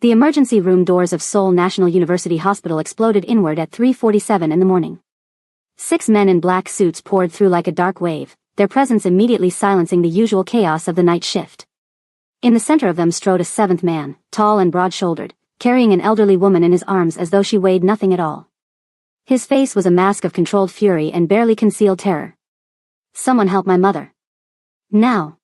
The emergency room doors of Seoul National University Hospital exploded inward at 3:47 in the morning. 6 men in black suits poured through like a dark wave, their presence immediately silencing the usual chaos of the night shift. In the center of them strode a 7th man, tall and broad-shouldered, carrying an elderly woman in his arms as though she weighed nothing at all. His face was a mask of controlled fury and barely concealed terror. "Someone help my mother. Now."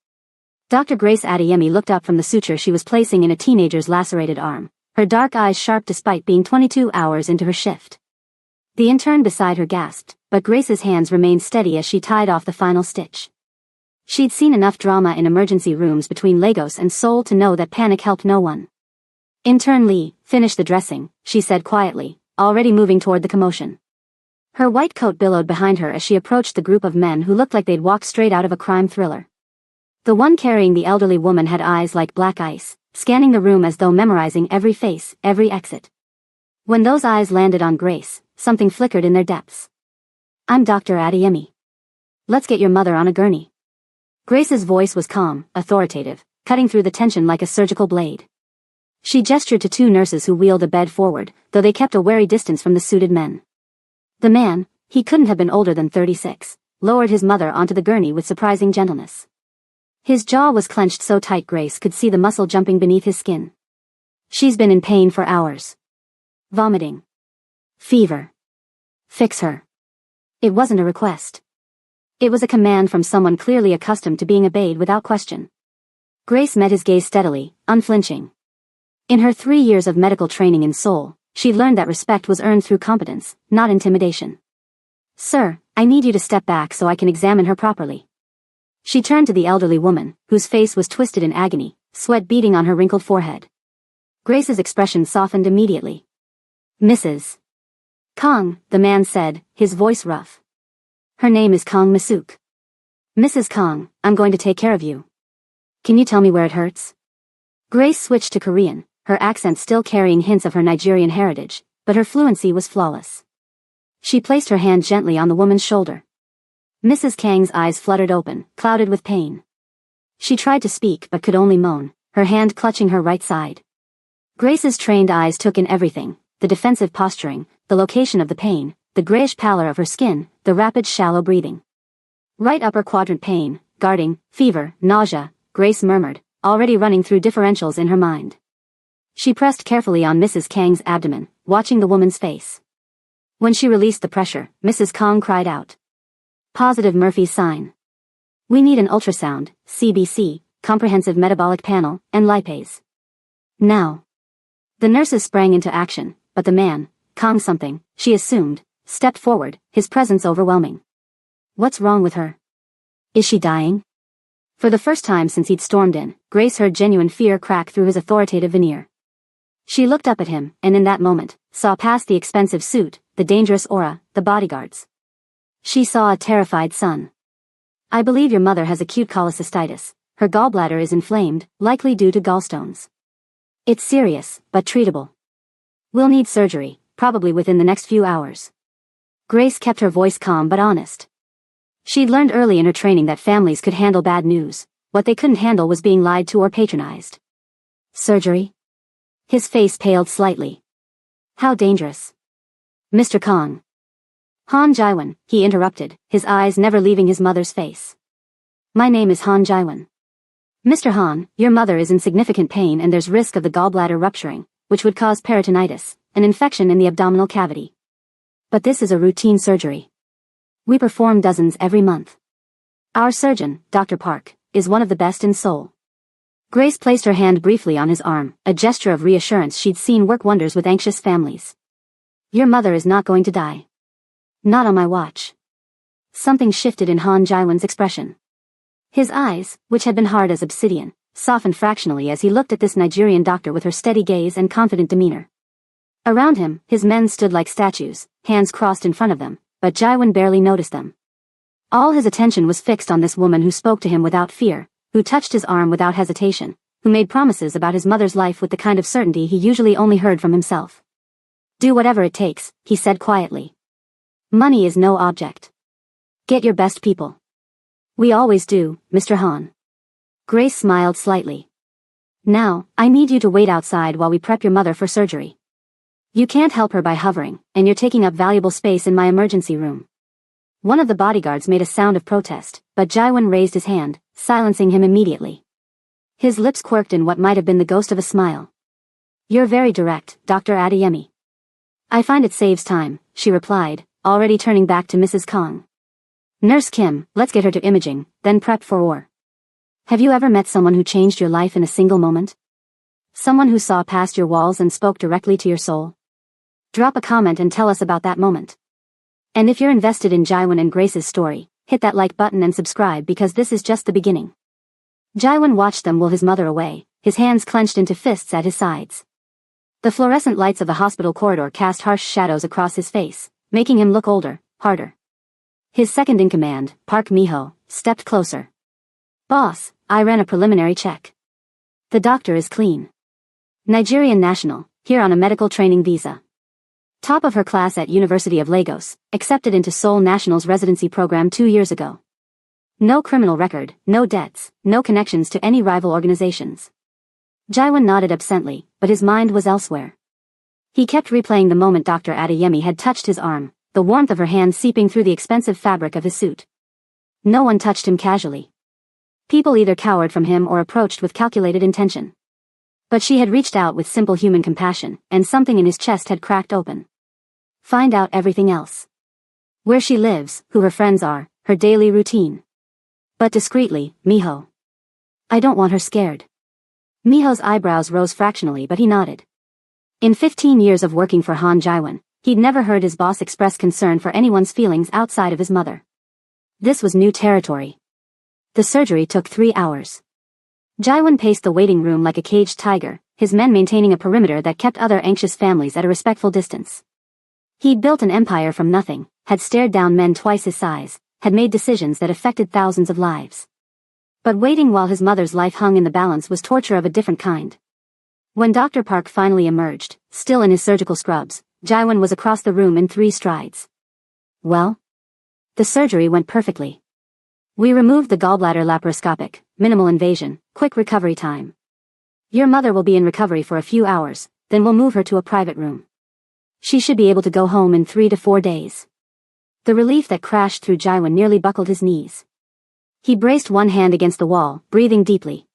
Dr. Grace Adeyemi looked up from the suture she was placing in a teenager's lacerated arm, her dark eyes sharp despite being 22 hours into her shift. The intern beside her gasped, but Grace's hands remained steady as she tied off the final stitch. She'd seen enough drama in emergency rooms between Lagos and Seoul to know that panic helped no one. "Intern Lee, finish the dressing," she said quietly, already moving toward the commotion. Her white coat billowed behind her as she approached the group of men who looked like they'd walked straight out of a crime thriller. The one carrying the elderly woman had eyes like black ice, scanning the room as though memorizing every face, every exit. When those eyes landed on Grace, something flickered in their depths. "I'm Dr. Adeyemi. Let's get your mother on a gurney." Grace's voice was calm, authoritative, cutting through the tension like a surgical blade. She gestured to 2 nurses who wheeled a bed forward, though they kept a wary distance from the suited men. The man, he couldn't have been older than 36, lowered his mother onto the gurney with surprising gentleness. His jaw was clenched so tight Grace could see the muscle jumping beneath his skin. "She's been in pain for hours. Vomiting. Fever. Fix her." It wasn't a request. It was a command from someone clearly accustomed to being obeyed without question. Grace met his gaze steadily, unflinching. In her 3 years of medical training in Seoul, she'd learned that respect was earned through competence, not intimidation. "Sir, I need you to step back so I can examine her properly." She turned to the elderly woman, whose face was twisted in agony, sweat beading on her wrinkled forehead. Grace's expression softened immediately. "Mrs. Kong," the man said, his voice rough. "Her name is Kong Masuk. Mrs. Kong, I'm going to take care of you. Can you tell me where it hurts?" Grace switched to Korean, her accent still carrying hints of her Nigerian heritage, but her fluency was flawless. She placed her hand gently on the woman's shoulder. Mrs. Kang's eyes fluttered open, clouded with pain. She tried to speak but could only moan, her hand clutching her right side. Grace's trained eyes took in everything, the defensive posturing, the location of the pain, the grayish pallor of her skin, the rapid shallow breathing. "Right upper quadrant pain, guarding, fever, nausea," Grace murmured, already running through differentials in her mind. She pressed carefully on Mrs. Kang's abdomen, watching the woman's face. When she released the pressure, Mrs. Kang cried out. "Positive Murphy's sign. We need an ultrasound, CBC, comprehensive metabolic panel, and lipase. Now." The nurses sprang into action, but the man, Kang something, she assumed, stepped forward, his presence overwhelming. "What's wrong with her? Is she dying?" For the first time since he'd stormed in, Grace heard genuine fear crack through his authoritative veneer. She looked up at him, and in that moment, saw past the expensive suit, the dangerous aura, the bodyguards. She saw a terrified son. "I believe your mother has acute cholecystitis. Her gallbladder is inflamed, likely due to gallstones. It's serious, but treatable. We'll need surgery, probably within the next few hours." Grace kept her voice calm but honest. She'd learned early in her training that families could handle bad news. What they couldn't handle was being lied to or patronized. "Surgery?" His face paled slightly. "How dangerous?" "Mr. Kong." "Han Jaiwan," he interrupted, his eyes never leaving his mother's face. "My name is Han Jaiwan. Mr. Han, your mother is in significant pain and there's risk of the gallbladder rupturing, which would cause peritonitis, an infection in the abdominal cavity. But this is a routine surgery. We perform dozens every month. Our surgeon, Dr. Park, is one of the best in Seoul." Grace placed her hand briefly on his arm, a gesture of reassurance she'd seen work wonders with anxious families. "Your mother is not going to die. Not on my watch." Something shifted in Han Jaiwan's expression. His eyes, which had been hard as obsidian, softened fractionally as he looked at this Nigerian doctor with her steady gaze and confident demeanor. Around him, his men stood like statues, hands crossed in front of them, but Jaiwan barely noticed them. All his attention was fixed on this woman who spoke to him without fear, who touched his arm without hesitation, who made promises about his mother's life with the kind of certainty he usually only heard from himself. "Do whatever it takes," he said quietly. "Money is no object. Get your best people." "We always do, Mr. Han." Grace smiled slightly. Now, I need you to wait outside while we prep your mother for surgery. You can't help her by hovering, and you're taking up valuable space in my emergency room. One of the bodyguards made a sound of protest, but Jaiwan raised his hand, silencing him immediately. His lips quirked in what might have been the ghost of a smile. You're very direct, Dr. Adeyemi. I find it saves time, she replied, already turning back to Mrs. Kong. Nurse Kim, let's get her to imaging, then prep for war. Have you ever met someone who changed your life in a single moment? Someone who saw past your walls and spoke directly to your soul? Drop a comment and tell us about that moment. And if you're invested in Jaiwan and Grace's story, hit that like button and subscribe because this is just the beginning. Jaiwan watched them will his mother away, his hands clenched into fists at his sides. The fluorescent lights of the hospital corridor cast harsh shadows across his face, making him look older, harder. His second-in-command, Park Miho, stepped closer. Boss, I ran a preliminary check. The doctor is clean. Nigerian national, here on a medical training visa. Top of her class at University of Lagos, accepted into Seoul National's residency program 2 years ago. No criminal record, no debts, no connections to any rival organizations. Jaiwan nodded absently, but his mind was elsewhere. He kept replaying the moment Dr. Adeyemi had touched his arm, the warmth of her hand seeping through the expensive fabric of his suit. No one touched him casually. People either cowered from him or approached with calculated intention. But she had reached out with simple human compassion, and something in his chest had cracked open. Find out everything else. Where she lives, who her friends are, her daily routine. But discreetly, Miho. I don't want her scared. Miho's eyebrows rose fractionally, but he nodded. In 15 years of working for Han Jaiwan, he'd never heard his boss express concern for anyone's feelings outside of his mother. This was new territory. The surgery took 3 hours. Jaiwan paced the waiting room like a caged tiger, his men maintaining a perimeter that kept other anxious families at a respectful distance. He'd built an empire from nothing, had stared down men twice his size, had made decisions that affected thousands of lives. But waiting while his mother's life hung in the balance was torture of a different kind. When Dr. Park finally emerged, still in his surgical scrubs, Jaiwan was across the room in 3 strides. Well? The surgery went perfectly. We removed the gallbladder laparoscopic, minimal invasion, quick recovery time. Your mother will be in recovery for a few hours, then we'll move her to a private room. She should be able to go home in 3 to 4 days. The relief that crashed through Jaiwan nearly buckled his knees. He braced one hand against the wall, breathing deeply.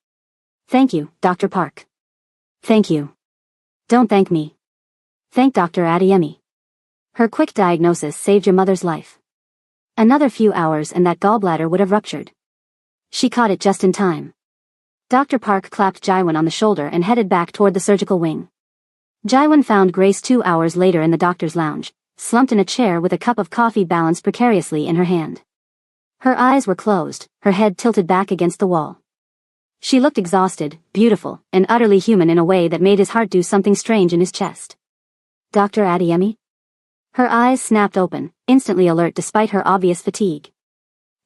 Thank you, Dr. Park. Thank you. Don't thank me. Thank Dr. Adeyemi. Her quick diagnosis saved your mother's life. Another few hours and that gallbladder would have ruptured. She caught it just in time. Dr. Park clapped Jaiwan on the shoulder and headed back toward the surgical wing. Jaiwan found Grace 2 hours later in the doctor's lounge, slumped in a chair with a cup of coffee balanced precariously in her hand. Her eyes were closed, her head tilted back against the wall. She looked exhausted, beautiful, and utterly human in a way that made his heart do something strange in his chest. Dr. Adeyemi? Her eyes snapped open, instantly alert despite her obvious fatigue.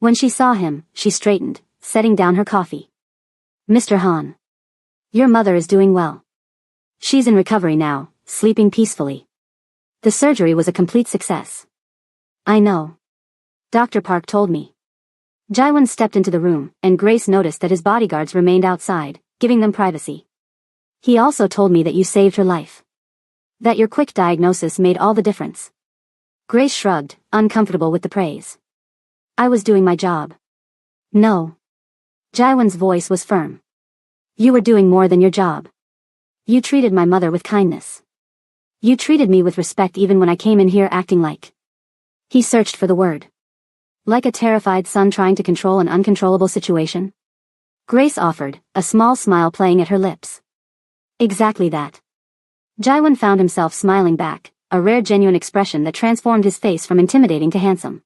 When she saw him, she straightened, setting down her coffee. Mr. Han. Your mother is doing well. She's in recovery now, sleeping peacefully. The surgery was a complete success. I know. Dr. Park told me. Jaiwan stepped into the room, and Grace noticed that his bodyguards remained outside, giving them privacy. He also told me that you saved her life. That your quick diagnosis made all the difference. Grace shrugged, uncomfortable with the praise. I was doing my job. No. Jaiwan's voice was firm. You were doing more than your job. You treated my mother with kindness. You treated me with respect even when I came in here acting like. He searched for the word. Like a terrified son trying to control an uncontrollable situation? Grace offered, a small smile playing at her lips. Exactly that. Jaiwan found himself smiling back, a rare genuine expression that transformed his face from intimidating to handsome.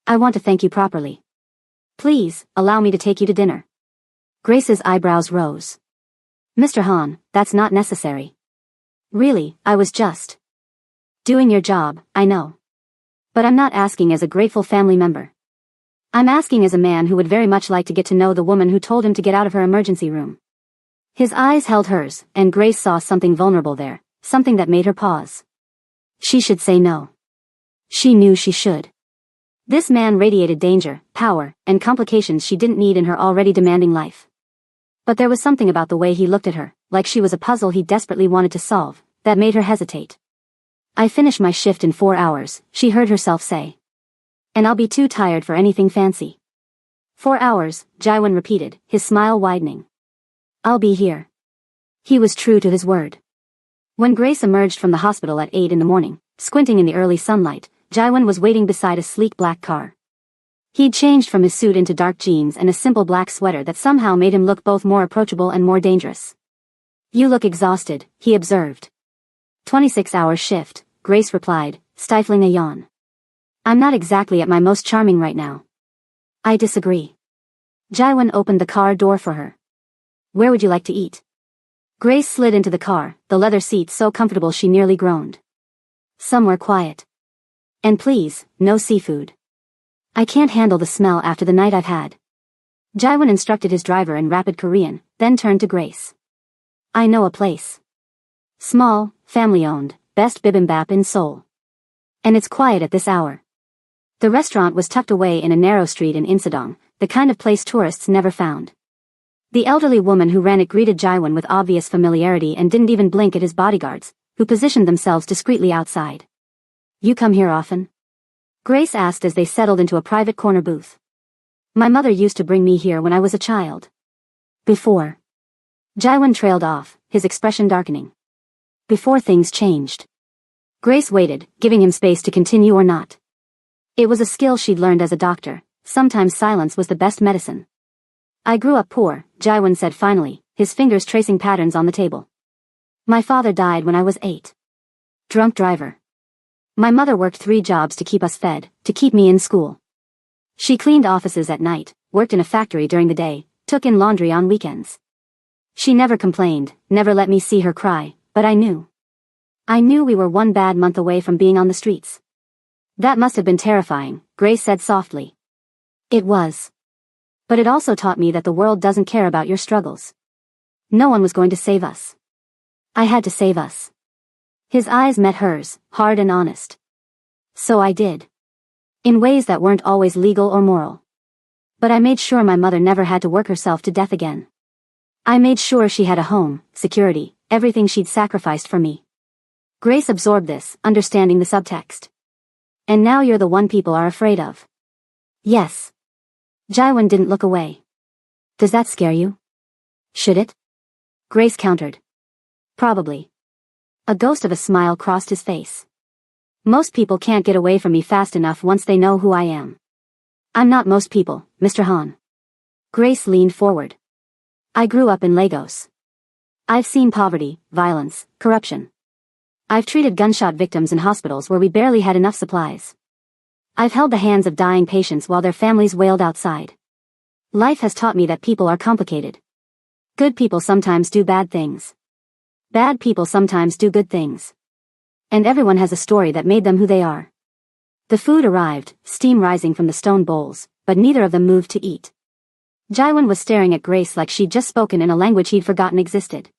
I want to thank you properly. Please, allow me to take you to dinner. Grace's eyebrows rose. Mr. Han, that's not necessary. Really, I was just doing your job, I know. But I'm not asking as a grateful family member. I'm asking as a man who would very much like to get to know the woman who told him to get out of her emergency room. His eyes held hers, and Grace saw something vulnerable there, something that made her pause. She should say no. She knew she should. This man radiated danger, power, and complications she didn't need in her already demanding life. But there was something about the way he looked at her, like she was a puzzle he desperately wanted to solve, that made her hesitate. I finish my shift in 4 hours, she heard herself say. And I'll be too tired for anything fancy. 4 hours, Jaiwan repeated, his smile widening. I'll be here. He was true to his word. When Grace emerged from the hospital at 8 in the morning, squinting in the early sunlight, Jaiwan was waiting beside a sleek black car. He'd changed from his suit into dark jeans and a simple black sweater that somehow made him look both more approachable and more dangerous. You look exhausted, he observed. 26-hour shift, Grace replied, stifling a yawn. I'm not exactly at my most charming right now. I disagree. Jaiwan opened the car door for her. Where would you like to eat? Grace slid into the car, the leather seat so comfortable she nearly groaned. Somewhere quiet. And please, no seafood. I can't handle the smell after the night I've had. Jaiwan instructed his driver in rapid Korean, then turned to Grace. I know a place. Small, family-owned, best bibimbap in Seoul. And it's quiet at this hour. The restaurant was tucked away in a narrow street in Insadong, the kind of place tourists never found. The elderly woman who ran it greeted Jaiwan with obvious familiarity and didn't even blink at his bodyguards, who positioned themselves discreetly outside. You come here often? Grace asked as they settled into a private corner booth. My mother used to bring me here when I was a child. Before. Jaiwan trailed off, his expression darkening. Before things changed. Grace waited, giving him space to continue or not. It was a skill she'd learned as a doctor. Sometimes silence was the best medicine. I grew up poor, Jaiwan said finally, his fingers tracing patterns on the table. My father died when I was 8. Drunk driver. My mother worked 3 jobs to keep us fed, to keep me in school. She cleaned offices at night, worked in a factory during the day, took in laundry on weekends. She never complained, never let me see her cry, but I knew. I knew we were one bad month away from being on the streets. That must have been terrifying, Grace said softly. It was. But it also taught me that the world doesn't care about your struggles. No one was going to save us. I had to save us. His eyes met hers, hard and honest. So I did. In ways that weren't always legal or moral. But I made sure my mother never had to work herself to death again. I made sure she had a home, security, everything she'd sacrificed for me. Grace absorbed this, understanding the subtext. And now you're the one people are afraid of. Yes. Jaiwan didn't look away. Does that scare you? Should it? Grace countered. Probably. A ghost of a smile crossed his face. Most people can't get away from me fast enough once they know who I am. I'm not most people, Mr. Han. Grace leaned forward. I grew up in Lagos. I've seen poverty, violence, corruption. I've treated gunshot victims in hospitals where we barely had enough supplies. I've held the hands of dying patients while their families wailed outside. Life has taught me that people are complicated. Good people sometimes do bad things. Bad people sometimes do good things. And everyone has a story that made them who they are. The food arrived, steam rising from the stone bowls, but neither of them moved to eat. Jaiwan was staring at Grace like she'd just spoken in a language he'd forgotten existed.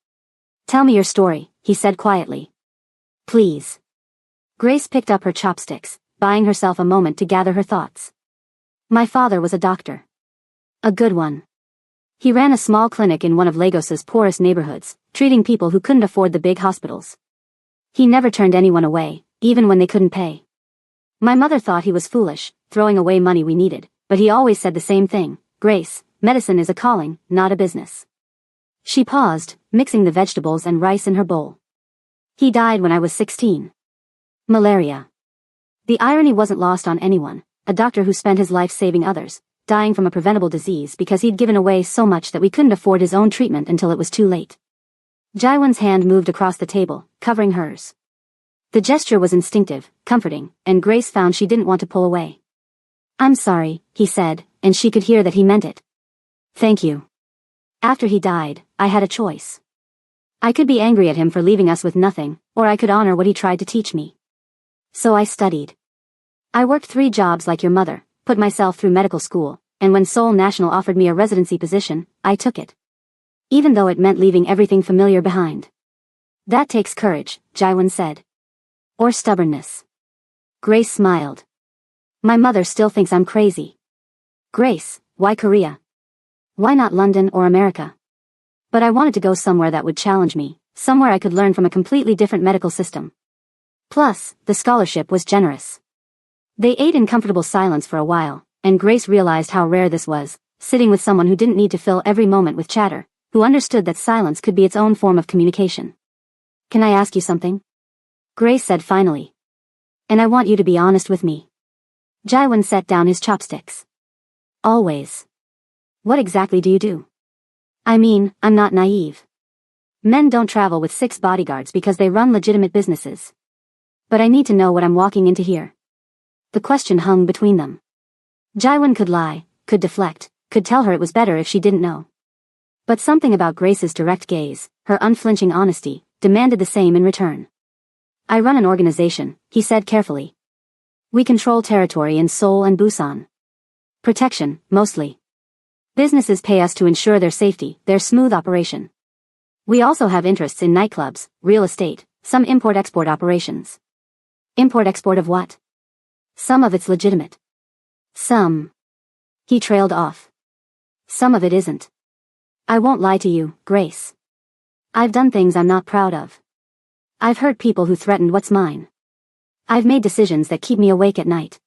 Tell me your story, he said quietly. Please. Grace picked up her chopsticks, buying herself a moment to gather her thoughts. My father was a doctor. A good one. He ran a small clinic in one of Lagos's poorest neighborhoods, treating people who couldn't afford the big hospitals. He never turned anyone away, even when they couldn't pay. My mother thought he was foolish, throwing away money we needed, but he always said the same thing, Grace, medicine is a calling, not a business. She paused, mixing the vegetables and rice in her bowl. He died when I was 16. Malaria. The irony wasn't lost on anyone, a doctor who spent his life saving others, dying from a preventable disease because he'd given away so much that we couldn't afford his own treatment until it was too late. Jaiwan's hand moved across the table, covering hers. The gesture was instinctive, comforting, and Grace found she didn't want to pull away. I'm sorry, he said, and she could hear that he meant it. Thank you. After he died, I had a choice. I could be angry at him for leaving us with nothing, or I could honor what he tried to teach me. So I studied. I worked 3 jobs like your mother, put myself through medical school, and when Seoul National offered me a residency position, I took it. Even though it meant leaving everything familiar behind. That takes courage, Jaiwan said. Or stubbornness. Grace smiled. My mother still thinks I'm crazy. Grace, why Korea? Why not London or America? But I wanted to go somewhere that would challenge me, somewhere I could learn from a completely different medical system. Plus, the scholarship was generous. They ate in comfortable silence for a while, and Grace realized how rare this was, sitting with someone who didn't need to fill every moment with chatter, who understood that silence could be its own form of communication. "Can I ask you something?" Grace said finally. "And I want you to be honest with me." Jaiwan set down his chopsticks. "Always." "What exactly do you do?" "I mean, I'm not naive. Men don't travel with 6 bodyguards because they run legitimate businesses. But I need to know what I'm walking into here." The question hung between them. Jaiwan could lie, could deflect, could tell her it was better if she didn't know. But something about Grace's direct gaze, her unflinching honesty, demanded the same in return. "I run an organization," he said carefully. "We control territory in Seoul and Busan. Protection, mostly. Businesses pay us to ensure their safety, their smooth operation. We also have interests in nightclubs, real estate, some import-export operations." "Import-export of what?" "Some of it's legitimate. Some." He trailed off. "Some of it isn't. I won't lie to you, Grace. I've done things I'm not proud of. I've hurt people who threatened what's mine. I've made decisions that keep me awake at night.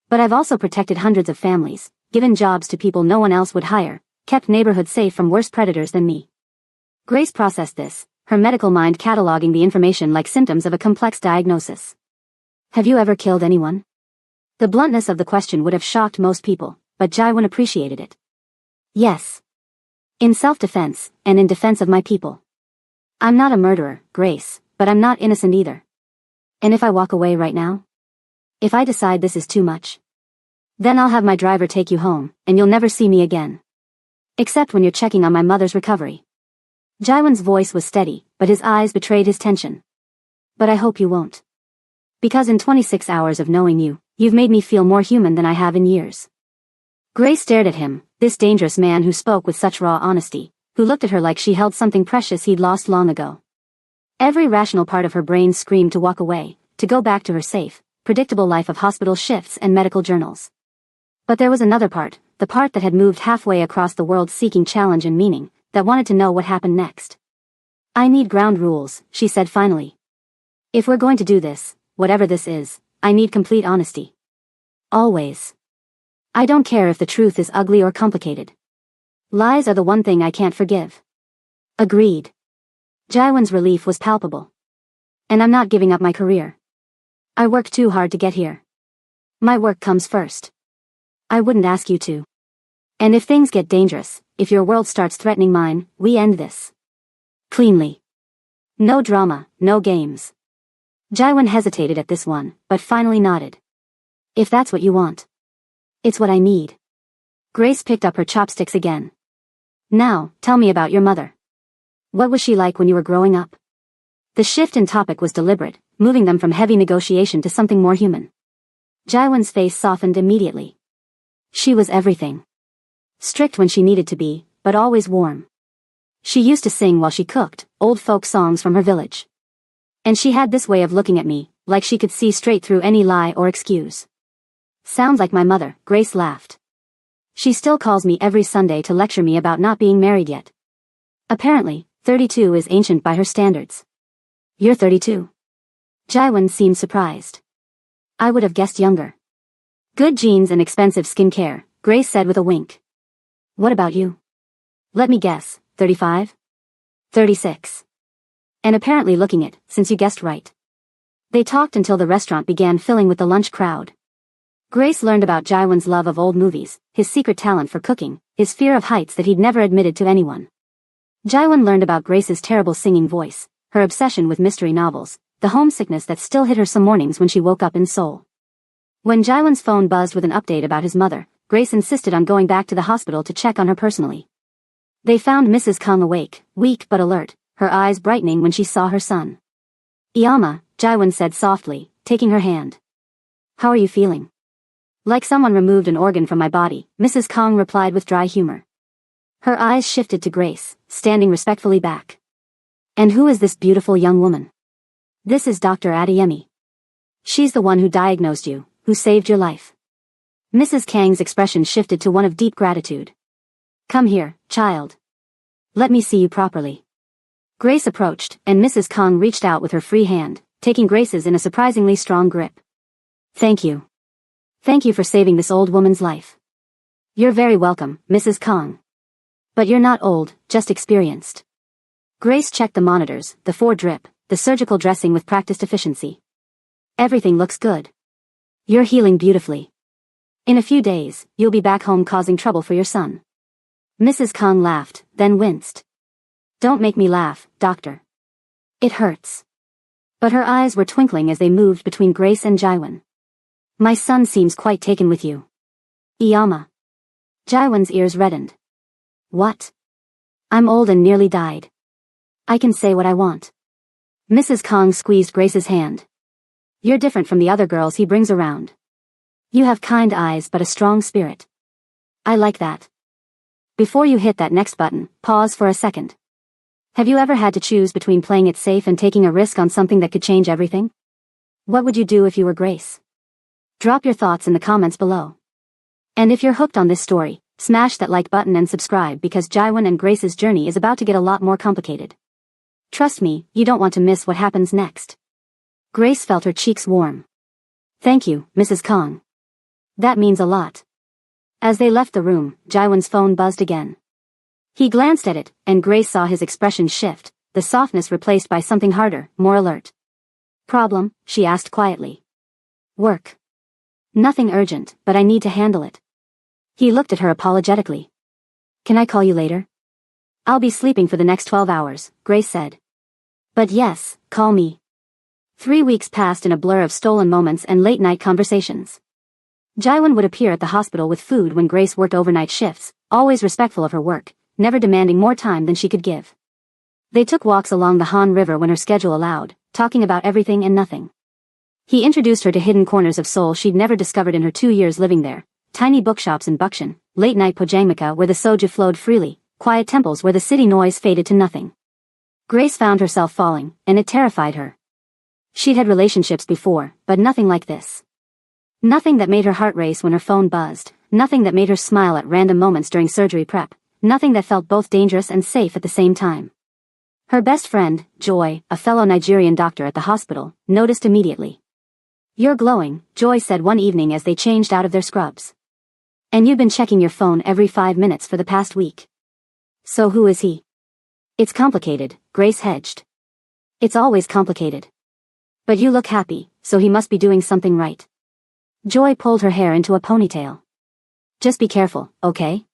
But I've also protected hundreds of families, given jobs to people no one else would hire, kept neighborhoods safe from worse predators than me." Grace processed this, her medical mind cataloging the information like symptoms of a complex diagnosis. "Have you ever killed anyone?" The bluntness of the question would have shocked most people, but Jaiwan appreciated it. "Yes. In self-defense, and in defense of my people. I'm not a murderer, Grace, but I'm not innocent either. And if I walk away right now? If I decide this is too much? Then I'll have my driver take you home, and you'll never see me again. Except when you're checking on my mother's recovery." Jaiwan's voice was steady, but his eyes betrayed his tension. "But I hope you won't. Because in 26 hours of knowing you, you've made me feel more human than I have in years." Grace stared at him, this dangerous man who spoke with such raw honesty, who looked at her like she held something precious he'd lost long ago. Every rational part of her brain screamed to walk away, to go back to her safe, predictable life of hospital shifts and medical journals. But there was another part, the part that had moved halfway across the world seeking challenge and meaning, that wanted to know what happened next. "I need ground rules," she said finally. "If we're going to do this, whatever this is, I need complete honesty. Always. I don't care if the truth is ugly or complicated. Lies are the one thing I can't forgive." "Agreed." Jaiwan's relief was palpable. "And I'm not giving up my career. I worked too hard to get here. My work comes first. I wouldn't ask you to. And if things get dangerous, if your world starts threatening mine, we end this. Cleanly. No drama, no games." Jaiwan hesitated at this one, but finally nodded. "If that's what you want. It's what I need." Grace picked up her chopsticks again. "Now, tell me about your mother. What was she like when you were growing up?" The shift in topic was deliberate, moving them from heavy negotiation to something more human. Jaiwan's face softened immediately. "She was everything. Strict when she needed to be, but always warm. She used to sing while she cooked, old folk songs from her village. And she had this way of looking at me, like she could see straight through any lie or excuse." "Sounds like my mother," Grace laughed. "She still calls me every Sunday to lecture me about not being married yet. Apparently, 32 is ancient by her standards." "You're 32. Jaiwan seemed surprised. "I would have guessed younger." "Good genes and expensive skincare," Grace said with a wink. "What about you?" "Let me guess, 35? 36. And apparently looking it, since you guessed right." They talked until the restaurant began filling with the lunch crowd. Grace learned about Jaiwan's love of old movies, his secret talent for cooking, his fear of heights that he'd never admitted to anyone. Jaiwan learned about Grace's terrible singing voice, her obsession with mystery novels, the homesickness that still hit her some mornings when she woke up in Seoul. When Jaiwan's phone buzzed with an update about his mother, Grace insisted on going back to the hospital to check on her personally. They found Mrs. Kang awake, weak but alert, her eyes brightening when she saw her son. "Iyama," Jaiwan said softly, taking her hand. "How are you feeling?" "Like someone removed an organ from my body," Mrs. Kang replied with dry humor. Her eyes shifted to Grace, standing respectfully back. "And who is this beautiful young woman?" "This is Dr. Adeyemi. She's the one who diagnosed you, who saved your life." Mrs. Kang's expression shifted to one of deep gratitude. "Come here, child." Let me see you properly. Grace approached, and Mrs. Kong reached out with her free hand, taking Grace's in a surprisingly strong grip. Thank you. Thank you for saving this old woman's life. You're very welcome, Mrs. Kong. But you're not old, just experienced. Grace checked the monitors, the 4-drip, the surgical dressing with practiced efficiency. Everything looks good. You're healing beautifully. In a few days, you'll be back home causing trouble for your son. Mrs. Kong laughed, then winced. Don't make me laugh, doctor. It hurts. But her eyes were twinkling as they moved between Grace and Jaiwan. My son seems quite taken with you. Iyama. Jaiwan's ears reddened. What? I'm old and nearly died. I can say what I want. Mrs. Kong squeezed Grace's hand. You're different from the other girls he brings around. You have kind eyes but a strong spirit. I like that. Before you hit that next button, pause for a second. Have you ever had to choose between playing it safe and taking a risk on something that could change everything? What would you do if you were Grace? Drop your thoughts in the comments below. And if you're hooked on this story, smash that like button and subscribe because Jaiwan and Grace's journey is about to get a lot more complicated. Trust me, you don't want to miss what happens next. Grace felt her cheeks warm. Thank you, Mrs. Kong. That means a lot. As they left the room, Jaiwan's phone buzzed again. He glanced at it, and Grace saw his expression shift, the softness replaced by something harder, more alert. Problem? She asked quietly. Work. Nothing urgent, but I need to handle it. He looked at her apologetically. Can I call you later? I'll be sleeping for the next 12 hours, Grace said. But yes, call me. 3 weeks passed in a blur of stolen moments and late-night conversations. Jaiwan would appear at the hospital with food when Grace worked overnight shifts, always respectful of her work, never demanding more time than she could give. They took walks along the Han River when her schedule allowed, talking about everything and nothing. He introduced her to hidden corners of Seoul she'd never discovered in her 2 years living there, tiny bookshops in Bucheon, late-night pojangmaka where the soju flowed freely, quiet temples where the city noise faded to nothing. Grace found herself falling, and it terrified her. She'd had relationships before, but nothing like this. Nothing that made her heart race when her phone buzzed, nothing that made her smile at random moments during surgery prep, nothing that felt both dangerous and safe at the same time. Her best friend, Joy, a fellow Nigerian doctor at the hospital, noticed immediately. You're glowing, Joy said one evening as they changed out of their scrubs. And you've been checking your phone every 5 minutes for the past week. So who is he? It's complicated, Grace hedged. It's always complicated. But you look happy, so he must be doing something right. Joy pulled her hair into a ponytail. Just be careful, okay?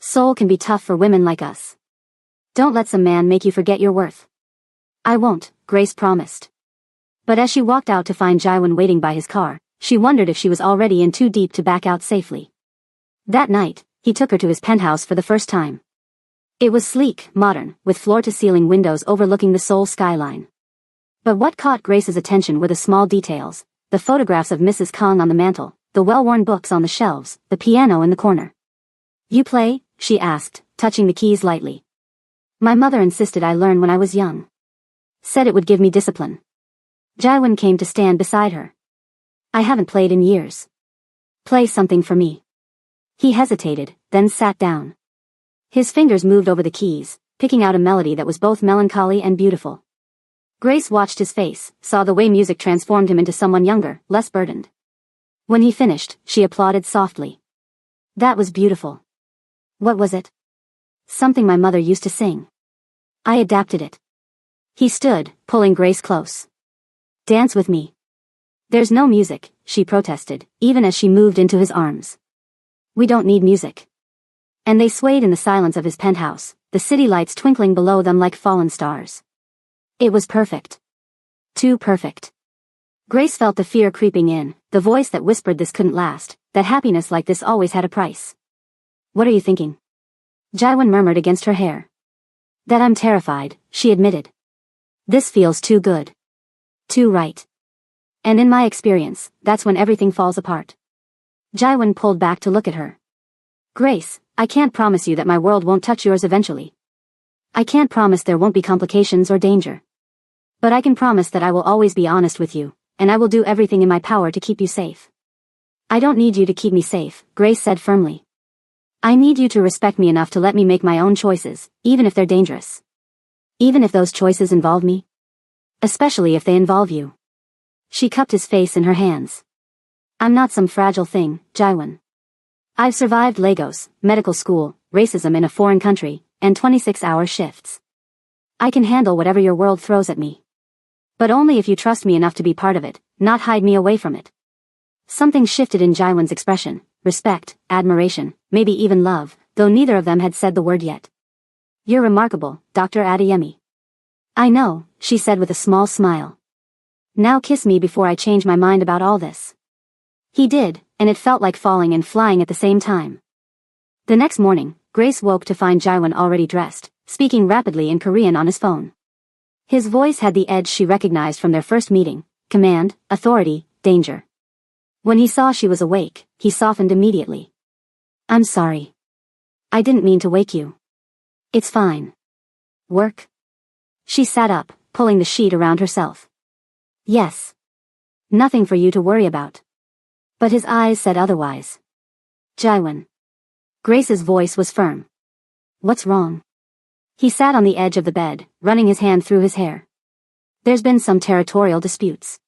Seoul can be tough for women like us. Don't let some man make you forget your worth. I won't, Grace promised. But as she walked out to find Jaiwan waiting by his car, she wondered if she was already in too deep to back out safely. That night, he took her to his penthouse for the first time. It was sleek, modern, with floor-to-ceiling windows overlooking the Seoul skyline. But what caught Grace's attention were the small details, the photographs of Mrs. Kong on the mantel, the well-worn books on the shelves, the piano in the corner. You play? She asked, touching the keys lightly. My mother insisted I learn when I was young. Said it would give me discipline. Jaiwan came to stand beside her. I haven't played in years. Play something for me. He hesitated, then sat down. His fingers moved over the keys, picking out a melody that was both melancholy and beautiful. Grace watched his face, saw the way music transformed him into someone younger, less burdened. When he finished, she applauded softly. That was beautiful. What was it? Something my mother used to sing. I adapted it. He stood, pulling Grace close. Dance with me. There's no music, she protested, even as she moved into his arms. We don't need music. And they swayed in the silence of his penthouse, the city lights twinkling below them like fallen stars. It was perfect. Too perfect. Grace felt the fear creeping in, the voice that whispered this couldn't last, that happiness like this always had a price. What are you thinking? Jaiwan murmured against her hair. That I'm terrified, she admitted. This feels too good. Too right. And in my experience, that's when everything falls apart. Jaiwan pulled back to look at her. Grace, I can't promise you that my world won't touch yours eventually. I can't promise there won't be complications or danger. But I can promise that I will always be honest with you, and I will do everything in my power to keep you safe. I don't need you to keep me safe, Grace said firmly. I need you to respect me enough to let me make my own choices, even if they're dangerous. Even if those choices involve me. Especially if they involve you. She cupped his face in her hands. I'm not some fragile thing, Jaiwan. I've survived Lagos, medical school, racism in a foreign country, and 26-hour shifts. I can handle whatever your world throws at me. But only if you trust me enough to be part of it, not hide me away from it. Something shifted in Jaiwan's expression, respect, admiration, maybe even love, though neither of them had said the word yet. You're remarkable, Dr. Adeyemi. I know, she said with a small smile. Now kiss me before I change my mind about all this. He did, and it felt like falling and flying at the same time. The next morning, Grace woke to find Jaiwan already dressed, speaking rapidly in Korean on his phone. His voice had the edge she recognized from their first meeting, command, authority, danger. When he saw she was awake, he softened immediately. I'm sorry. I didn't mean to wake you. It's fine. Work? She sat up, pulling the sheet around herself. Yes. Nothing for you to worry about. But his eyes said otherwise. Jaiwan. Grace's voice was firm. What's wrong? He sat on the edge of the bed, running his hand through his hair. There's been some territorial disputes.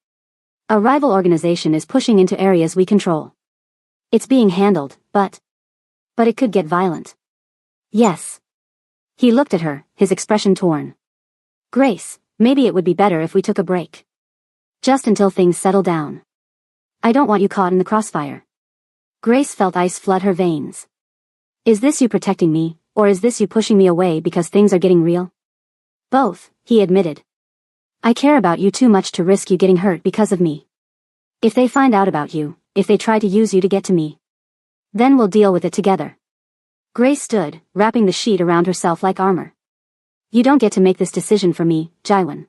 A rival organization is pushing into areas we control. It's being handled, but it could get violent. Yes. He looked at her, his expression torn. Grace, maybe it would be better if we took a break. Just until things settle down. I don't want you caught in the crossfire. Grace felt ice flood her veins. Is this you protecting me, or is this you pushing me away because things are getting real? Both, he admitted. I care about you too much to risk you getting hurt because of me. If they find out about you, if they try to use you to get to me, then we'll deal with it together. Grace stood, wrapping the sheet around herself like armor. You don't get to make this decision for me, Jaiwan.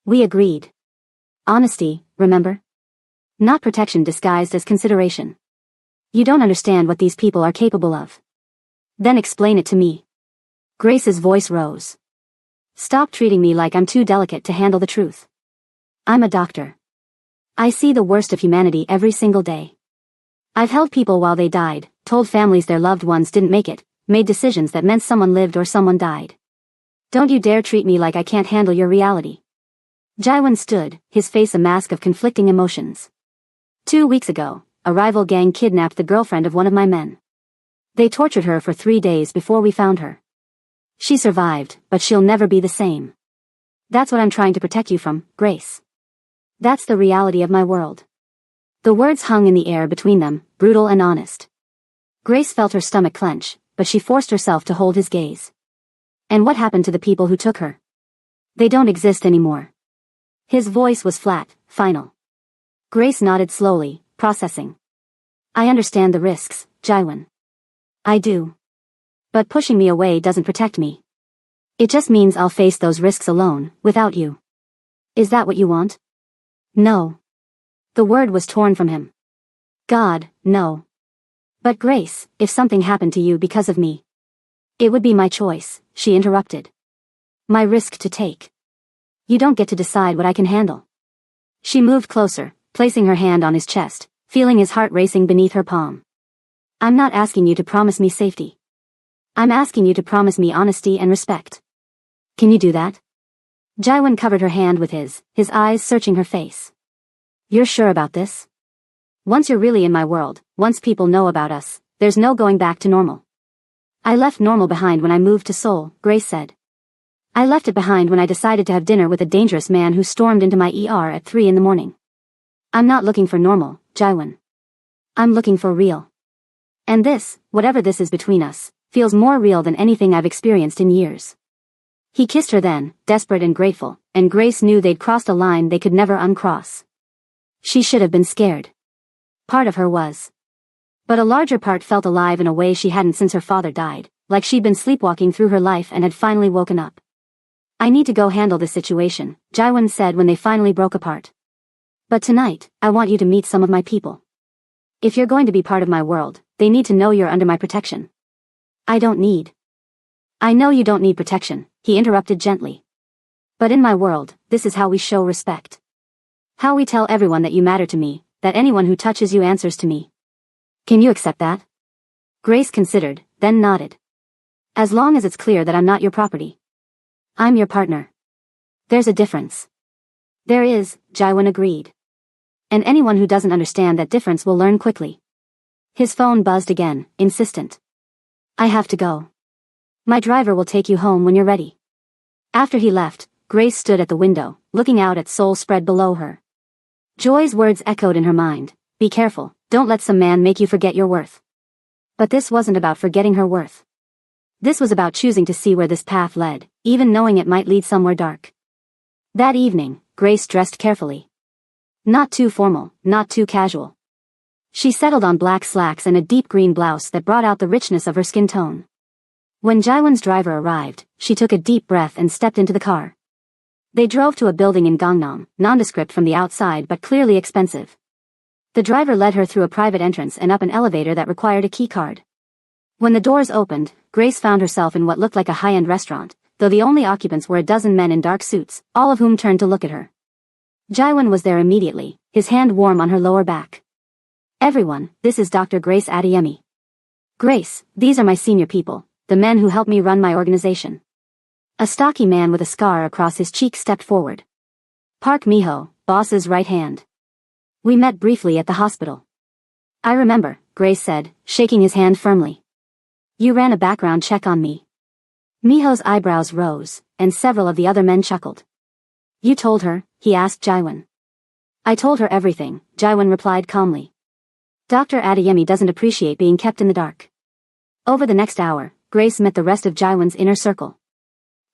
We agreed. Honesty, remember? Not protection disguised as consideration. You don't understand what these people are capable of. Then explain it to me. Grace's voice rose. Stop treating me like I'm too delicate to handle the truth. I'm a doctor. I see the worst of humanity every single day. I've held people while they died, told families their loved ones didn't make it, made decisions that meant someone lived or someone died. Don't you dare treat me like I can't handle your reality. Jaiwan stood, his face a mask of conflicting emotions. 2 weeks ago, a rival gang kidnapped the girlfriend of one of my men. They tortured her for 3 days before we found her. She survived, but she'll never be the same. That's what I'm trying to protect you from, Grace. That's the reality of my world. The words hung in the air between them, brutal and honest. Grace felt her stomach clench, but she forced herself to hold his gaze. And what happened to the people who took her? They don't exist anymore. His voice was flat, final. Grace nodded slowly, processing. I understand the risks, Jaiwan. I do. But pushing me away doesn't protect me. It just means I'll face those risks alone, without you. Is that what you want? No. The word was torn from him. God, no. But Grace, if something happened to you because of me. It would be my choice, she interrupted. My risk to take. You don't get to decide what I can handle. She moved closer, placing her hand on his chest, feeling his heart racing beneath her palm. I'm not asking you to promise me safety. I'm asking you to promise me honesty and respect. Can you do that? Jaiwan covered her hand with his eyes searching her face. You're sure about this? Once you're really in my world, once people know about us, there's no going back to normal. I left normal behind when I moved to Seoul, Grace said. I left it behind when I decided to have dinner with a dangerous man who stormed into my ER at 3 a.m. I'm not looking for normal, Jaiwan. I'm looking for real. And this, whatever this is between us, feels more real than anything I've experienced in years. He kissed her then, desperate and grateful, and Grace knew they'd crossed a line they could never uncross. She should have been scared. Part of her was. But a larger part felt alive in a way she hadn't since her father died, like she'd been sleepwalking through her life and had finally woken up. I need to go handle this situation, Jaiwan said when they finally broke apart. But tonight, I want you to meet some of my people. If you're going to be part of my world, they need to know you're under my protection. I know you don't need protection, he interrupted gently. But in my world, this is how we show respect. How we tell everyone that you matter to me, that anyone who touches you answers to me. Can you accept that? Grace considered, then nodded. As long as it's clear that I'm not your property. I'm your partner. There's a difference. There is, Jaiwan agreed. And anyone who doesn't understand that difference will learn quickly. His phone buzzed again, insistent. I have to go. My driver will take you home when you're ready. After he left, Grace stood at the window, looking out at Seoul spread below her. Joy's words echoed in her mind. Be careful, don't let some man make you forget your worth. But this wasn't about forgetting her worth. This was about choosing to see where this path led, even knowing it might lead somewhere dark. That evening, Grace dressed carefully. Not too formal, not too casual. She settled on black slacks and a deep green blouse that brought out the richness of her skin tone. When Jaiwan's driver arrived, she took a deep breath and stepped into the car. They drove to a building in Gangnam, nondescript from the outside but clearly expensive. The driver led her through a private entrance and up an elevator that required a key card. When the doors opened, Grace found herself in what looked like a high-end restaurant, though the only occupants were a dozen men in dark suits, all of whom turned to look at her. Jaiwan was there immediately, his hand warm on her lower back. Everyone, this is Dr. Grace Adeyemi. Grace, these are my senior people, the men who help me run my organization. A stocky man with a scar across his cheek stepped forward. Park Miho, boss's right hand. We met briefly at the hospital. I remember, Grace said, shaking his hand firmly. You ran a background check on me. Miho's eyebrows rose, and several of the other men chuckled. You told her, he asked Jaiwan. I told her everything, Jaiwan replied calmly. Dr. Adeyemi doesn't appreciate being kept in the dark. Over the next hour, Grace met the rest of Jaiwan's inner circle.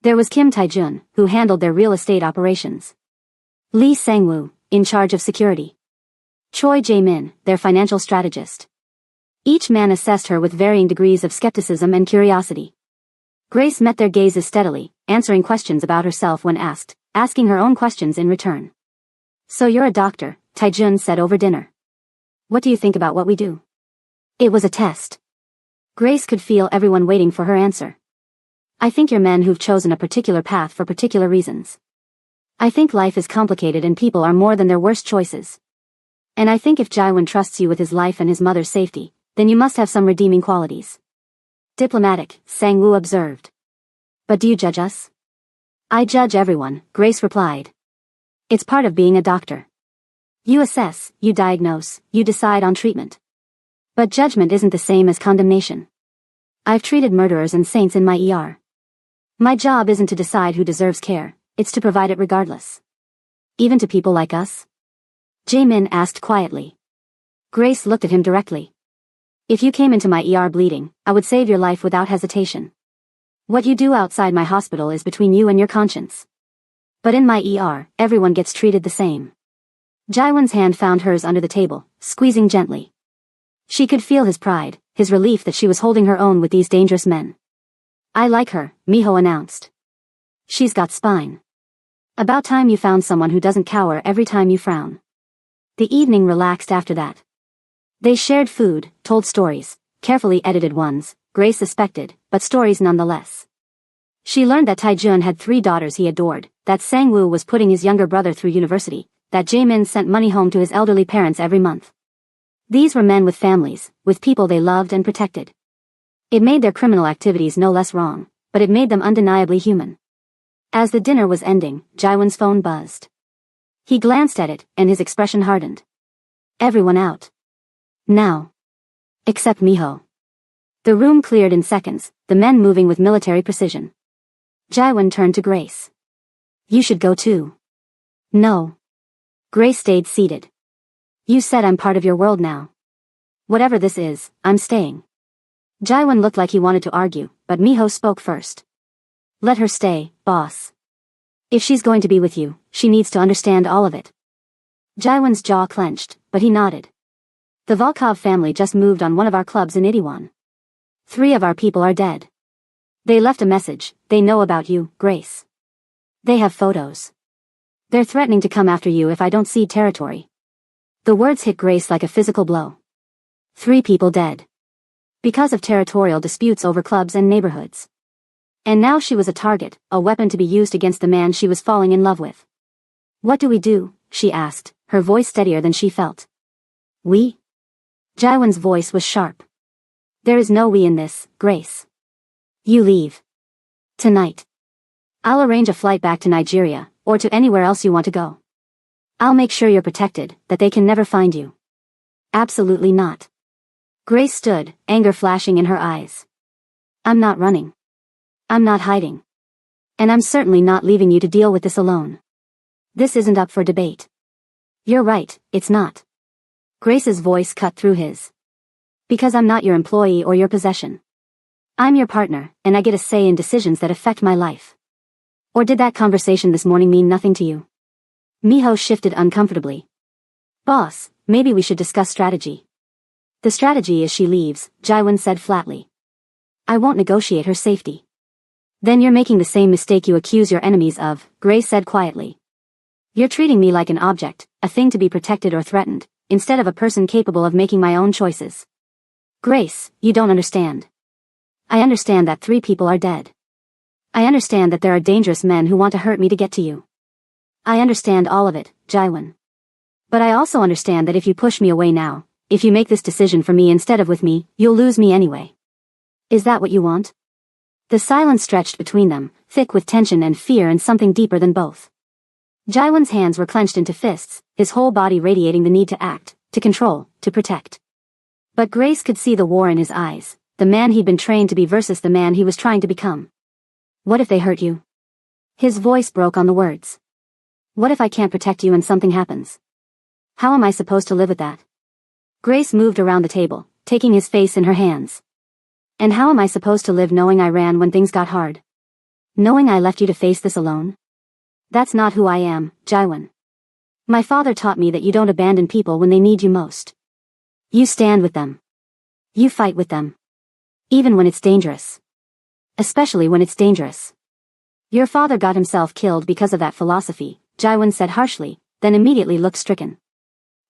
There was Kim Taejun, who handled their real estate operations. Lee Sangwoo, in charge of security. Choi Jae-min, their financial strategist. Each man assessed her with varying degrees of skepticism and curiosity. Grace met their gazes steadily, answering questions about herself when asked, asking her own questions in return. So you're a doctor, Taejun said over dinner. What do you think about what we do? It was a test. Grace could feel everyone waiting for her answer. I think you're men who've chosen a particular path for particular reasons. I think life is complicated and people are more than their worst choices. And I think if Jaiwan trusts you with his life and his mother's safety, then you must have some redeeming qualities. Diplomatic, Sangwoo observed. But do you judge us? I judge everyone, Grace replied. It's part of being a doctor. You assess, you diagnose, you decide on treatment. But judgment isn't the same as condemnation. I've treated murderers and saints in my ER. My job isn't to decide who deserves care, it's to provide it regardless. Even to people like us? Jae-min asked quietly. Grace looked at him directly. If you came into my ER bleeding, I would save your life without hesitation. What you do outside my hospital is between you and your conscience. But in my ER, everyone gets treated the same. Jaiwan's hand found hers under the table, squeezing gently. She could feel his pride, his relief that she was holding her own with these dangerous men. I like her, Miho announced. She's got spine. About time you found someone who doesn't cower every time you frown. The evening relaxed after that. They shared food, told stories, carefully edited ones, Grace suspected, but stories nonetheless. She learned that Taejun had 3 daughters he adored, that Sangwoo was putting his younger brother through university, that Jae-min sent money home to his elderly parents every month. These were men with families, with people they loved and protected. It made their criminal activities no less wrong, but it made them undeniably human. As the dinner was ending, Jaiwan's phone buzzed. He glanced at it, and his expression hardened. Everyone out. Now. Except Miho. The room cleared in seconds, the men moving with military precision. Jaiwan turned to Grace. You should go too. No. Grace stayed seated. You said I'm part of your world now. Whatever this is, I'm staying. Jaiwan looked like he wanted to argue, but Miho spoke first. Let her stay, boss. If she's going to be with you, she needs to understand all of it. Jaiwan's jaw clenched, but he nodded. The Volkov family just moved on one of our clubs in Itaewon. 3 of our people are dead. They left a message, they know about you, Grace. They have photos. They're threatening to come after you if I don't cede territory. The words hit Grace like a physical blow. 3 people dead. Because of territorial disputes over clubs and neighborhoods. And now she was a target, a weapon to be used against the man she was falling in love with. What do we do? She asked, her voice steadier than she felt. We? Jaiwan's voice was sharp. There is no we in this, Grace. You leave. Tonight. I'll arrange a flight back to Nigeria, or to anywhere else you want to go. I'll make sure you're protected, that they can never find you. Absolutely not. Grace stood, anger flashing in her eyes. I'm not running. I'm not hiding. And I'm certainly not leaving you to deal with this alone. This isn't up for debate. You're right, it's not. Grace's voice cut through his. Because I'm not your employee or your possession. I'm your partner, and I get a say in decisions that affect my life. Or did that conversation this morning mean nothing to you? Miho shifted uncomfortably. Boss, maybe we should discuss strategy. The strategy is she leaves, Jaiwan said flatly. I won't negotiate her safety. Then you're making the same mistake you accuse your enemies of, Grace said quietly. You're treating me like an object, a thing to be protected or threatened, instead of a person capable of making my own choices. Grace, you don't understand. I understand that 3 people are dead. I understand that there are dangerous men who want to hurt me to get to you. I understand all of it, Jaiwan. But I also understand that if you push me away now, if you make this decision for me instead of with me, you'll lose me anyway. Is that what you want? The silence stretched between them, thick with tension and fear and something deeper than both. Jaiwan's hands were clenched into fists, his whole body radiating the need to act, to control, to protect. But Grace could see the war in his eyes, the man he'd been trained to be versus the man he was trying to become. What if they hurt you? His voice broke on the words. What if I can't protect you and something happens? How am I supposed to live with that? Grace moved around the table, taking his face in her hands. And how am I supposed to live knowing I ran when things got hard? Knowing I left you to face this alone? That's not who I am, Jaiwan. My father taught me that you don't abandon people when they need you most. You stand with them. You fight with them. Even when it's dangerous. Especially when it's dangerous. Your father got himself killed because of that philosophy, Jaiwan said harshly, then immediately looked stricken.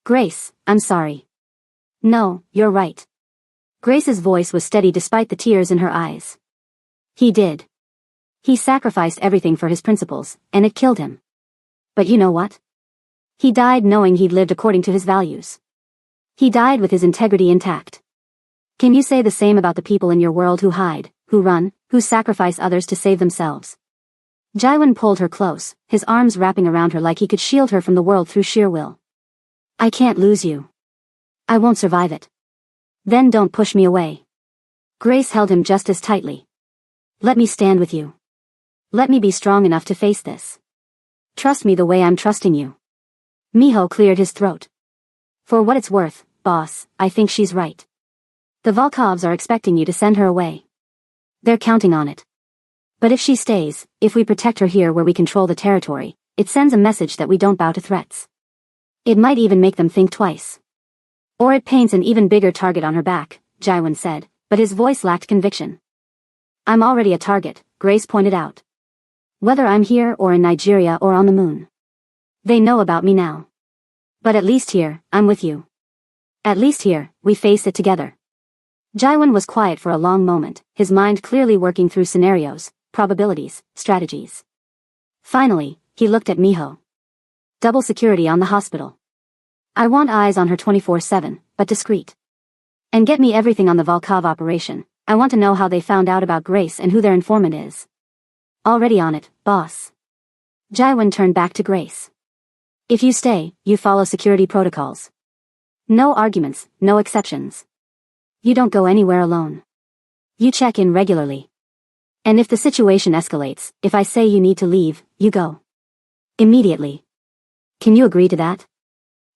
Grace, I'm sorry. No, you're right. Grace's voice was steady despite the tears in her eyes. He did. He sacrificed everything for his principles, and it killed him. But you know what? He died knowing he'd lived according to his values. He died with his integrity intact. Can you say the same about the people in your world who hide, who run, who sacrifice others to save themselves? Jaiwan pulled her close, his arms wrapping around her like he could shield her from the world through sheer will. I can't lose you. I won't survive it. Then don't push me away. Grace held him just as tightly. Let me stand with you. Let me be strong enough to face this. Trust me the way I'm trusting you. Miho cleared his throat. For what it's worth, boss, I think she's right. The Volkovs are expecting you to send her away. They're counting on it. But if she stays, if we protect her here where we control the territory, it sends a message that we don't bow to threats. It might even make them think twice. Or it paints an even bigger target on her back, Jaiwan said, but his voice lacked conviction. I'm already a target, Grace pointed out. Whether I'm here or in Nigeria or on the moon. They know about me now. But at least here, I'm with you. At least here, we face it together. Jaiwan was quiet for a long moment, his mind clearly working through scenarios, probabilities, strategies. Finally, he looked at Miho. Double security on the hospital. I want eyes on her 24/7, but discreet. And get me everything on the Volkov operation. I want to know how they found out about Grace and who their informant is. Already on it, boss. Jaiwan turned back to Grace. If you stay, you follow security protocols. No arguments, no exceptions. You don't go anywhere alone. You check in regularly. And if the situation escalates, if I say you need to leave, you go. Immediately. Can you agree to that?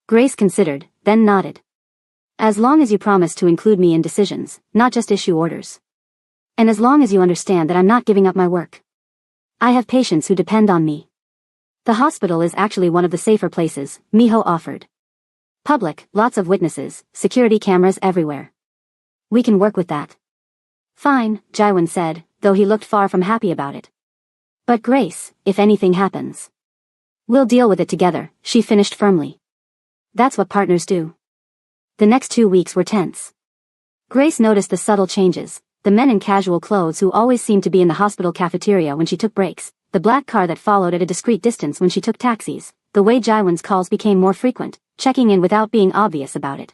Grace considered, then nodded. As long as you promise to include me in decisions, not just issue orders. And as long as you understand that I'm not giving up my work. I have patients who depend on me. The hospital is actually one of the safer places, Miho offered. Public, lots of witnesses, security cameras everywhere. We can work with that. Fine, Jaiwan said, though he looked far from happy about it. But Grace, if anything happens. We'll deal with it together, she finished firmly. That's what partners do. The next 2 weeks were tense. Grace noticed the subtle changes, the men in casual clothes who always seemed to be in the hospital cafeteria when she took breaks, the black car that followed at a discreet distance when she took taxis, the way Jaiwan's calls became more frequent, checking in without being obvious about it.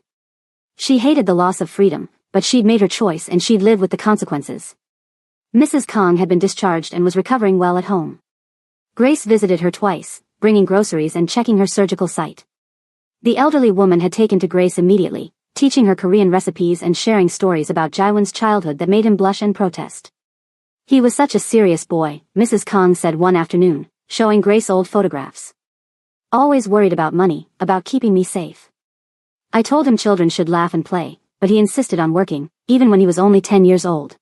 She hated the loss of freedom, but she'd made her choice and she'd live with the consequences. Mrs. Kong had been discharged and was recovering well at home. Grace visited her twice, bringing groceries and checking her surgical site. The elderly woman had taken to Grace immediately, teaching her Korean recipes and sharing stories about Jaewon's childhood that made him blush and protest. He was such a serious boy, Mrs. Kong said one afternoon, showing Grace old photographs. Always worried about money, about keeping me safe. I told him children should laugh and play, but he insisted on working, even when he was only 10 years old.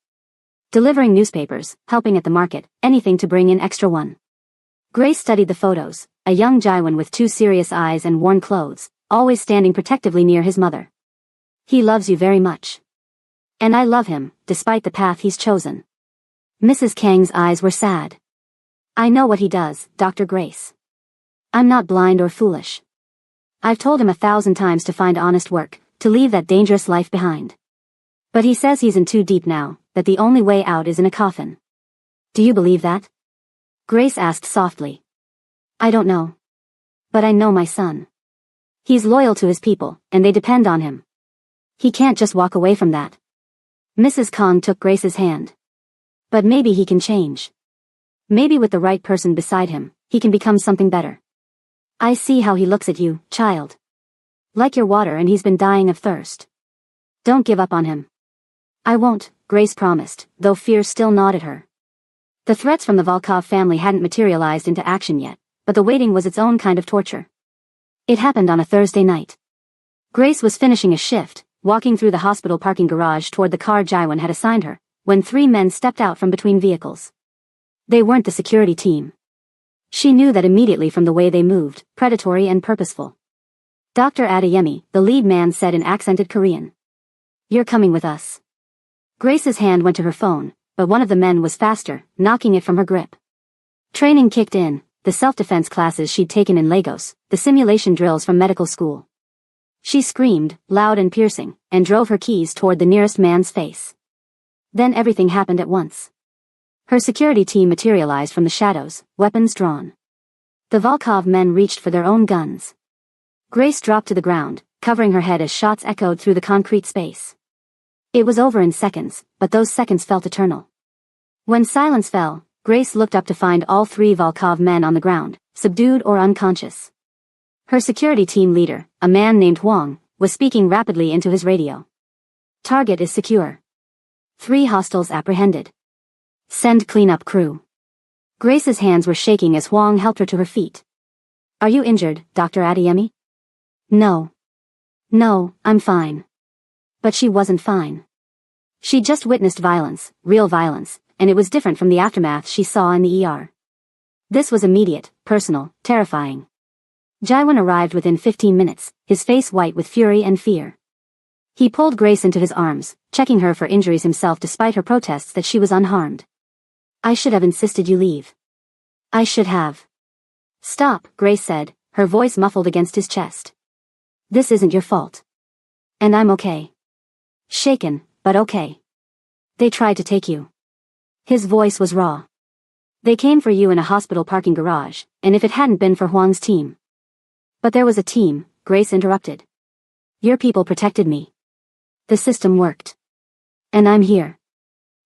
Delivering newspapers, helping at the market, anything to bring in extra one. Grace studied the photos, a young Jaewon with 2 serious eyes and worn clothes, always standing protectively near his mother. He loves you very much. And I love him, despite the path he's chosen. Mrs. Kang's eyes were sad. I know what he does, Dr. Grace. I'm not blind or foolish. I've told him 1,000 times to find honest work, to leave that dangerous life behind. But he says he's in too deep now, that the only way out is in a coffin. Do you believe that? Grace asked softly. I don't know. But I know my son. He's loyal to his people, and they depend on him. He can't just walk away from that. Mrs. Kong took Grace's hand. But maybe he can change. Maybe with the right person beside him, he can become something better. I see how he looks at you, child. Like your water, and he's been dying of thirst. Don't give up on him. I won't, Grace promised, though fear still gnawed at her. The threats from the Volkov family hadn't materialized into action yet, but the waiting was its own kind of torture. It happened on a Thursday night. Grace was finishing a shift, walking through the hospital parking garage toward the car Jaewon had assigned her, when 3 men stepped out from between vehicles. They weren't the security team. She knew that immediately from the way they moved, predatory and purposeful. Dr. Adeyemi, the lead man, said in accented Korean. You're coming with us. Grace's hand went to her phone, but one of the men was faster, knocking it from her grip. Training kicked in, the self-defense classes she'd taken in Lagos, the simulation drills from medical school. She screamed, loud and piercing, and drove her keys toward the nearest man's face. Then everything happened at once. Her security team materialized from the shadows, weapons drawn. The Volkov men reached for their own guns. Grace dropped to the ground, covering her head as shots echoed through the concrete space. It was over in seconds, but those seconds felt eternal. When silence fell, Grace looked up to find all 3 Volkov men on the ground, subdued or unconscious. Her security team leader, a man named Hwang, was speaking rapidly into his radio. Target is secure. 3 hostiles apprehended. Send cleanup crew. Grace's hands were shaking as Hwang helped her to her feet. Are you injured, Dr. Adeyemi? No. No, I'm fine. But she wasn't fine. She'd just witnessed violence, real violence, and it was different from the aftermath she saw in the ER. This was immediate, personal, terrifying. Jaewon arrived within 15 minutes, his face white with fury and fear. He pulled Grace into his arms, checking her for injuries himself despite her protests that she was unharmed. I should have insisted you leave. I should have. Stop, Grace said, her voice muffled against his chest. This isn't your fault. And I'm okay. Shaken, but okay. They tried to take you. His voice was raw. They came for you in a hospital parking garage, and if it hadn't been for Hwang's team. But there was a team, Grace interrupted. Your people protected me. The system worked. And I'm here.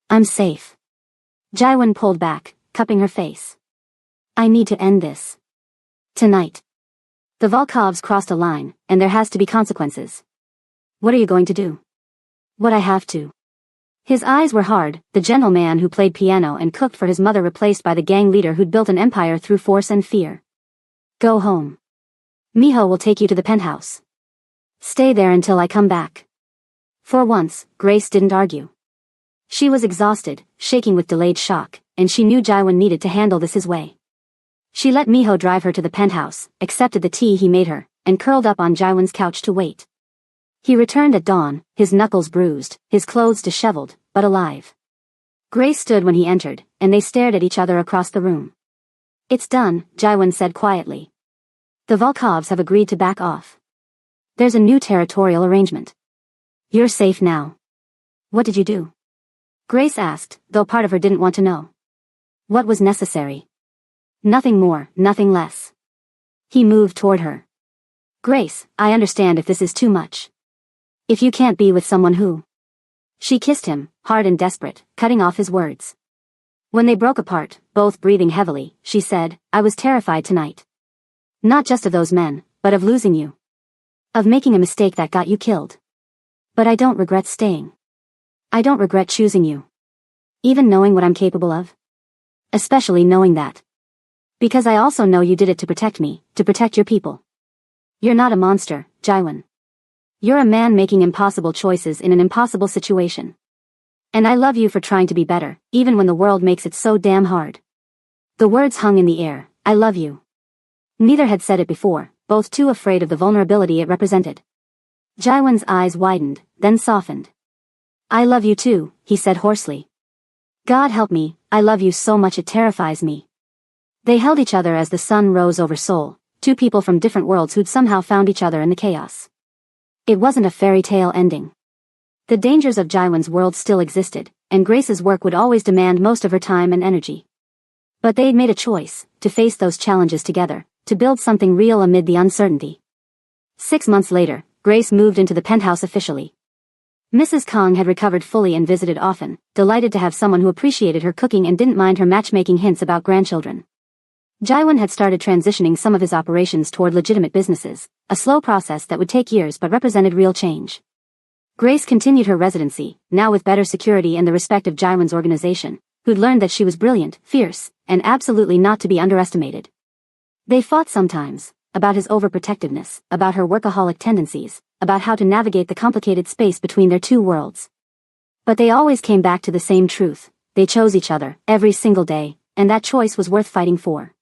I'm safe. Jaewon pulled back, cupping her face. I need to end this. Tonight. The Volkovs crossed a line, and there has to be consequences. What are you going to do? What I have to. His eyes were hard, the gentleman who played piano and cooked for his mother replaced by the gang leader who'd built an empire through force and fear. Go home. Miho will take you to the penthouse. Stay there until I come back. For once, Grace didn't argue. She was exhausted, shaking with delayed shock, and she knew Jaewon needed to handle this his way. She let Miho drive her to the penthouse, accepted the tea he made her, and curled up on Jaewon's couch to wait. He returned at dawn, his knuckles bruised, his clothes disheveled, but alive. Grace stood when he entered, and they stared at each other across the room. It's done, Jaewon said quietly. The Volkovs have agreed to back off. There's a new territorial arrangement. You're safe now. What did you do? Grace asked, though part of her didn't want to know. What was necessary? Nothing more, nothing less. He moved toward her. Grace, I understand if this is too much. If you can't be with someone who She kissed him, hard and desperate, cutting off his words. When they broke apart, both breathing heavily, she said, I was terrified tonight. Not just of those men, but of losing you. Of making a mistake that got you killed. But I don't regret staying. I don't regret choosing you. Even knowing what I'm capable of. Especially knowing that. Because I also know you did it to protect me, to protect your people. You're not a monster, Jaiwan. You're a man making impossible choices in an impossible situation. And I love you for trying to be better, even when the world makes it so damn hard. The words hung in the air, I love you. Neither had said it before, both too afraid of the vulnerability it represented. Jaiwan's eyes widened, then softened. I love you too, he said hoarsely. God help me, I love you so much it terrifies me. They held each other as the sun rose over Seoul, two people from different worlds who'd somehow found each other in the chaos. It wasn't a fairy tale ending. The dangers of Jaiwan's world still existed, and Grace's work would always demand most of her time and energy. But they'd made a choice, to face those challenges together, to build something real amid the uncertainty. 6 months later, Grace moved into the penthouse officially. Mrs. Kong had recovered fully and visited often, delighted to have someone who appreciated her cooking and didn't mind her matchmaking hints about grandchildren. Jaiwan had started transitioning some of his operations toward legitimate businesses, a slow process that would take years but represented real change. Grace continued her residency, now with better security and the respect of Jaiwan's organization, who'd learned that she was brilliant, fierce, and absolutely not to be underestimated. They fought sometimes, about his overprotectiveness, about her workaholic tendencies, about how to navigate the complicated space between their two worlds. But they always came back to the same truth, they chose each other, every single day, and that choice was worth fighting for.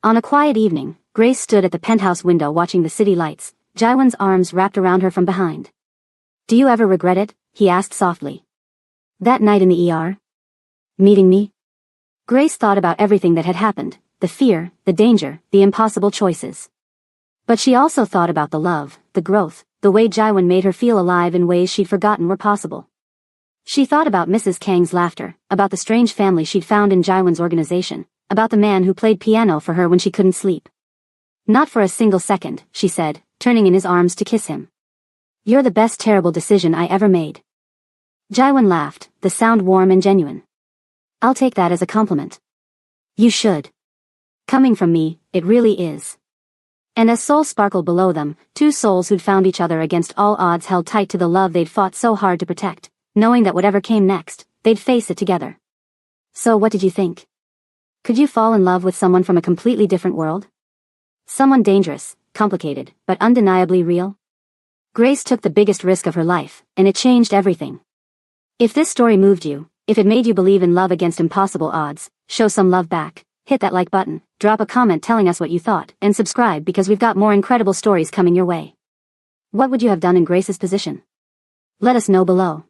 On a quiet evening, Grace stood at the penthouse window watching the city lights, Jaiwan's arms wrapped around her from behind. Do you ever regret it? He asked softly. That night in the ER? Meeting me? Grace thought about everything that had happened, the fear, the danger, the impossible choices. But she also thought about the love, the growth, the way Jaiwan made her feel alive in ways she'd forgotten were possible. She thought about Mrs. Kang's laughter, about the strange family she'd found in Jaiwan's organization, about the man who played piano for her when she couldn't sleep. Not for a single second, she said, turning in his arms to kiss him. You're the best terrible decision I ever made. Jaiwan laughed, the sound warm and genuine. I'll take that as a compliment. You should. Coming from me, it really is. And as Seoul sparkled below them, two souls who'd found each other against all odds held tight to the love they'd fought so hard to protect, knowing that whatever came next, they'd face it together. So what did you think? Could you fall in love with someone from a completely different world? Someone dangerous, complicated, but undeniably real? Grace took the biggest risk of her life, and it changed everything. If this story moved you, if it made you believe in love against impossible odds, show some love back, hit that like button, drop a comment telling us what you thought, and subscribe because we've got more incredible stories coming your way. What would you have done in Grace's position? Let us know below.